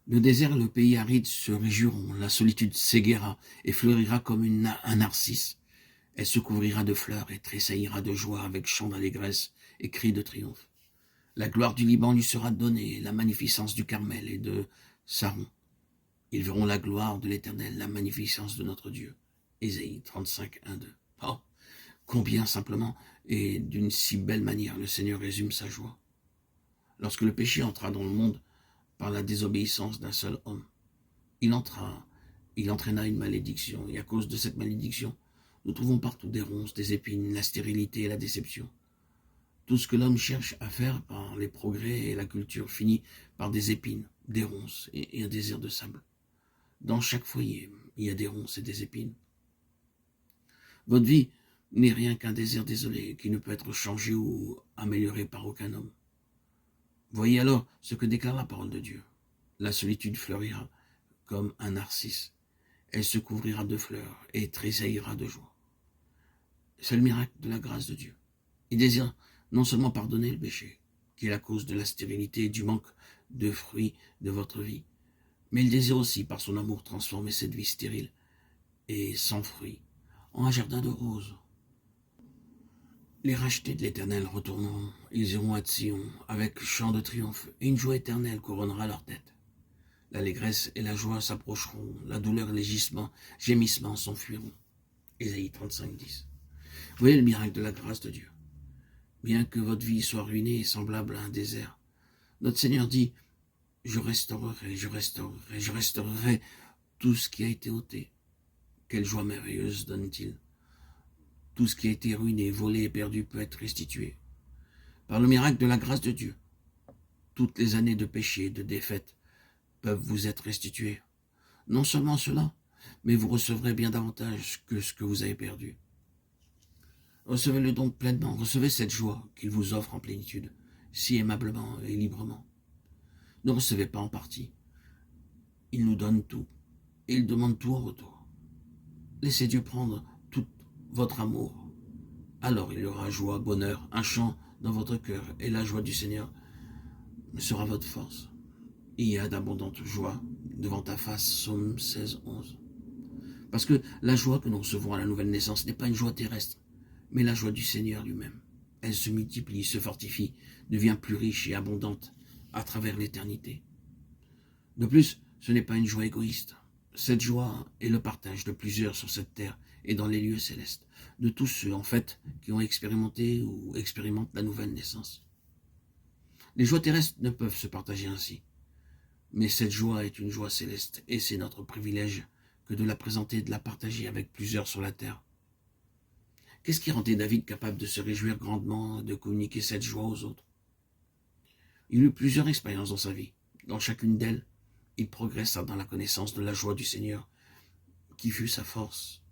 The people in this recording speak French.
Le désert et le pays aride se réjouiront, la solitude s'éguera et fleurira comme un narcisse. Elle se couvrira de fleurs et tressaillira de joie avec chants d'allégresse et cris de triomphe. La gloire du Liban lui sera donnée, la magnificence du Carmel et de Saron. Ils verront la gloire de l'Éternel, la magnificence de notre Dieu. Ésaïe 35, 1, 2. Oh, combien simplement et d'une si belle manière le Seigneur résume sa joie. Lorsque le péché entra dans le monde par la désobéissance d'un seul homme, il entraîna une malédiction, et à cause de cette malédiction, nous trouvons partout des ronces, des épines, la stérilité et la déception. Tout ce que l'homme cherche à faire par les progrès et la culture finit par des épines, des ronces et un désir de sable. Dans chaque foyer, il y a des ronces et des épines. Votre vie n'est rien qu'un désert désolé qui ne peut être changé ou amélioré par aucun homme. Voyez alors ce que déclare la parole de Dieu. La solitude fleurira comme un narcisse. Elle se couvrira de fleurs et tressaillira de joie. C'est le miracle de la grâce de Dieu. Il désire non seulement pardonner le péché, qui est la cause de la stérilité et du manque de fruits de votre vie, mais il désire aussi, par son amour, transformer cette vie stérile et sans fruits en un jardin de roses. Les rachetés de l'Éternel retourneront, ils iront à Sion avec chant de triomphe, et une joie éternelle couronnera leur tête. L'allégresse et la joie s'approcheront, la douleur et les gémissements s'enfuiront. Ésaïe 35, 10. Voyez le miracle de la grâce de Dieu. Bien que votre vie soit ruinée et semblable à un désert, notre Seigneur dit, je restaurerai tout ce qui a été ôté. Quelle joie merveilleuse donne-t-il? Tout ce qui a été ruiné, volé et perdu peut être restitué. Par le miracle de la grâce de Dieu, toutes les années de péché et de défaite peuvent vous être restituées. Non seulement cela, mais vous recevrez bien davantage que ce que vous avez perdu. Recevez-le donc pleinement, recevez cette joie qu'il vous offre en plénitude, si aimablement et librement. Ne recevez pas en partie. Il nous donne tout, et il demande tout en retour. Laissez Dieu prendre tout votre amour. Alors il y aura joie, bonheur, un chant dans votre cœur, et la joie du Seigneur sera votre force. Il y a d'abondantes joies devant ta face, Psaume 16, 11. Parce que la joie que nous recevons à la nouvelle naissance n'est pas une joie terrestre, mais la joie du Seigneur lui-même. Elle se multiplie, se fortifie, devient plus riche et abondante à travers l'éternité. De plus, ce n'est pas une joie égoïste. Cette joie est le partage de plusieurs sur cette terre et dans les lieux célestes, de tous ceux, en fait, qui ont expérimenté ou expérimentent la nouvelle naissance. Les joies terrestres ne peuvent se partager ainsi. Mais cette joie est une joie céleste, et c'est notre privilège que de la présenter et de la partager avec plusieurs sur la terre. Qu'est-ce qui rendait David capable de se réjouir grandement, de communiquer cette joie aux autres? Il eut plusieurs expériences dans sa vie. Dans chacune d'elles, il progressa dans la connaissance de la joie du Seigneur, qui fut sa force.